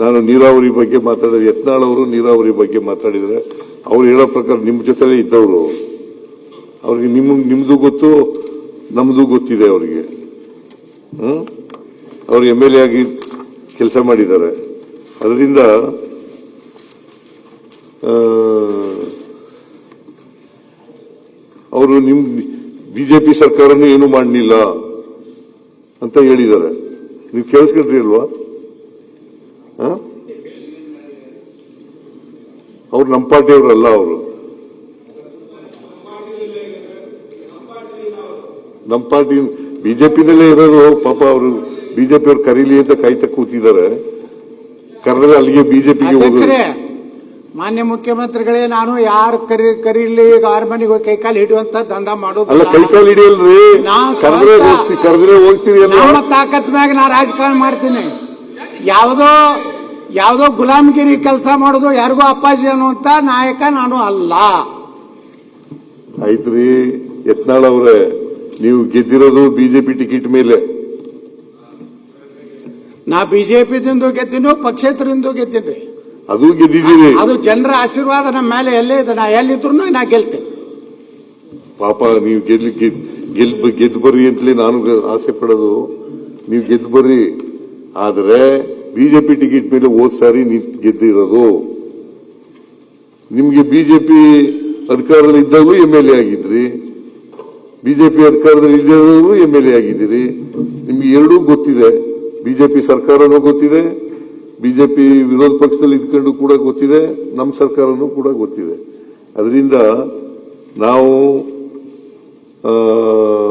ನಾನು ನೀರಾವರಿ ಬಗ್ಗೆ ಮಾತಾಡಿದ್ರೆ ಯತ್ನಾಳ್ ಅವರು ನೀರಾವರಿ ಬಗ್ಗೆ ಮಾತಾಡಿದ್ರೆ ಅವ್ರು ಹೇಳೋ ಪ್ರಕಾರ ನಿಮ್ಮ ಜೊತೆಲೇ ಇದ್ದವರು, ಅವ್ರಿಗೆ ನಿಮ್ದು ಗೊತ್ತು, ನಮ್ದು ಗೊತ್ತಿದೆ ಅವರಿಗೆ. ಅವ್ರು MLA ಆಗಿ ಕೆಲಸ ಮಾಡಿದ್ದಾರೆ. ಅದರಿಂದ ಅವರು ಬಿಜೆಪಿ ಸರ್ಕಾರನೂ ಏನು ಮಾಡಲಿಲ್ಲ ಅಂತ ಹೇಳಿದ್ದಾರೆ. ನೀವು ಕೇಳಿಸ್ಕೊಂಡ್ರಿ ಅಲ್ವಾ? ಅವ್ರು ನಮ್ಮ ಪಾರ್ಟಿಯವರಲ್ಲ, ಅವರು ನಮ್ಮ ಪಾರ್ಟಿ ಬಿಜೆಪಿನಲ್ಲೇ ಇರೋದು. ಪಾಪ ಅವರು ಬಿಜೆಪಿ ಅವ್ರು ಕರೀಲಿ ಅಂತ ಕಾಯ್ತಾ ಕೂತಿದ್ದಾರೆ. ಕರೆದ್ರೆ ಅಲ್ಲಿಗೆ ಬಿಜೆಪಿಗೆ ಹೋಗೋದು. ಮಾನ್ಯ ಮುಖ್ಯಮಂತ್ರಿಗಳೇ, ನಾನು ಯಾರು ಕರೀಲಿ ಯಾರ ಮನೆಗೆ ಕೈಕಾಲು ಹಿಡಿಯುವಂತ ದಂಧ ಮಾಡೋದು ಅಲ್ಲ. ಕೈಕಾಲು ಹಿಡಿಯಲ್ರಿ, ಕರೆದ್ರೆ ಹೋಗ್ತೀವಿ. ನಮ್ಮ ತಾಕತ್ ಮ್ಯಾಗ ನಾ ರಾಜಕಾರಣ ಮಾಡ್ತೀನಿ. ಯಾವುದೋ ಗುಲಾಮಗಿರಿ ಕೆಲಸ ಮಾಡೋದು, ಯಾರಿಗೂ ಅಪ್ಪಾಜಿ ಅನ್ನುವಂತ ನಾಯಕ ನಾನು ಅಲ್ಲ. ಆಯ್ತ್ರಿ ಯತ್ನಾಳ್ ಅವರೇ, ನೀವು ಗೆದ್ದಿರೋದು ಬಿಜೆಪಿ ಟಿಕೆಟ್ ಮೇಲೆ. ನಾ ಬಿಜೆಪಿದಿಂದ ಗೆದ್ದೀನಿ, ಪಕ್ಷೇತರದಿಂದ ಗೆದ್ದೀನಿ. ಅದು ಗೆದ್ದಿದ್ದೀರಿ. ಅದು ಜನರ ಆಶೀರ್ವಾದ ನಮ್ಮ ಮೇಲೆ ಎಲ್ಲೇ ಇದೆ. ನಾ ಎಲ್ಲಿದ್ರು ನಾ ಗೆಲ್ತೇನೆ. ಪಾಪ ನೀವು ಗೆದ್ದು ಬರ್ರಿ ಅಂತಲೇ ನಾನು ಆಸೆ ಪಡೋದು. ನೀವು ಗೆದ್ದು ಬರ್ರಿ, ಆದ್ರೆ ಬಿಜೆಪಿ ಟಿಕೆಟ್ ಮೇಲೆ ಹೋದ್ ಸಾರಿ ಗೆದ್ದಿರೋದು. ನಿಮ್ಗೆ ಬಿಜೆಪಿ ಅಧಿಕಾರದಲ್ಲಿ ಇದ್ದಾಗಲೂ MLA ಆಗಿದ್ರಿ, ಬಿಜೆಪಿ ಅಧಿಕಾರದಲ್ಲಿ ಇದ್ದಾಗಲೂ MLA ಆಗಿದ್ದೀರಿ. ನಿಮ್ಗೆ ಎರಡೂ ಗೊತ್ತಿದೆ. ಬಿಜೆಪಿ ಸರ್ಕಾರನೂ ಗೊತ್ತಿದೆ, ಬಿಜೆಪಿ ವಿರೋಧ ಪಕ್ಷದಲ್ಲಿ ಇದ್ಕೊಂಡು ಕೂಡ ಗೊತ್ತಿದೆ, ನಮ್ಮ ಸರ್ಕಾರನೂ ಕೂಡ ಗೊತ್ತಿದೆ. ಅದರಿಂದ ನಾವು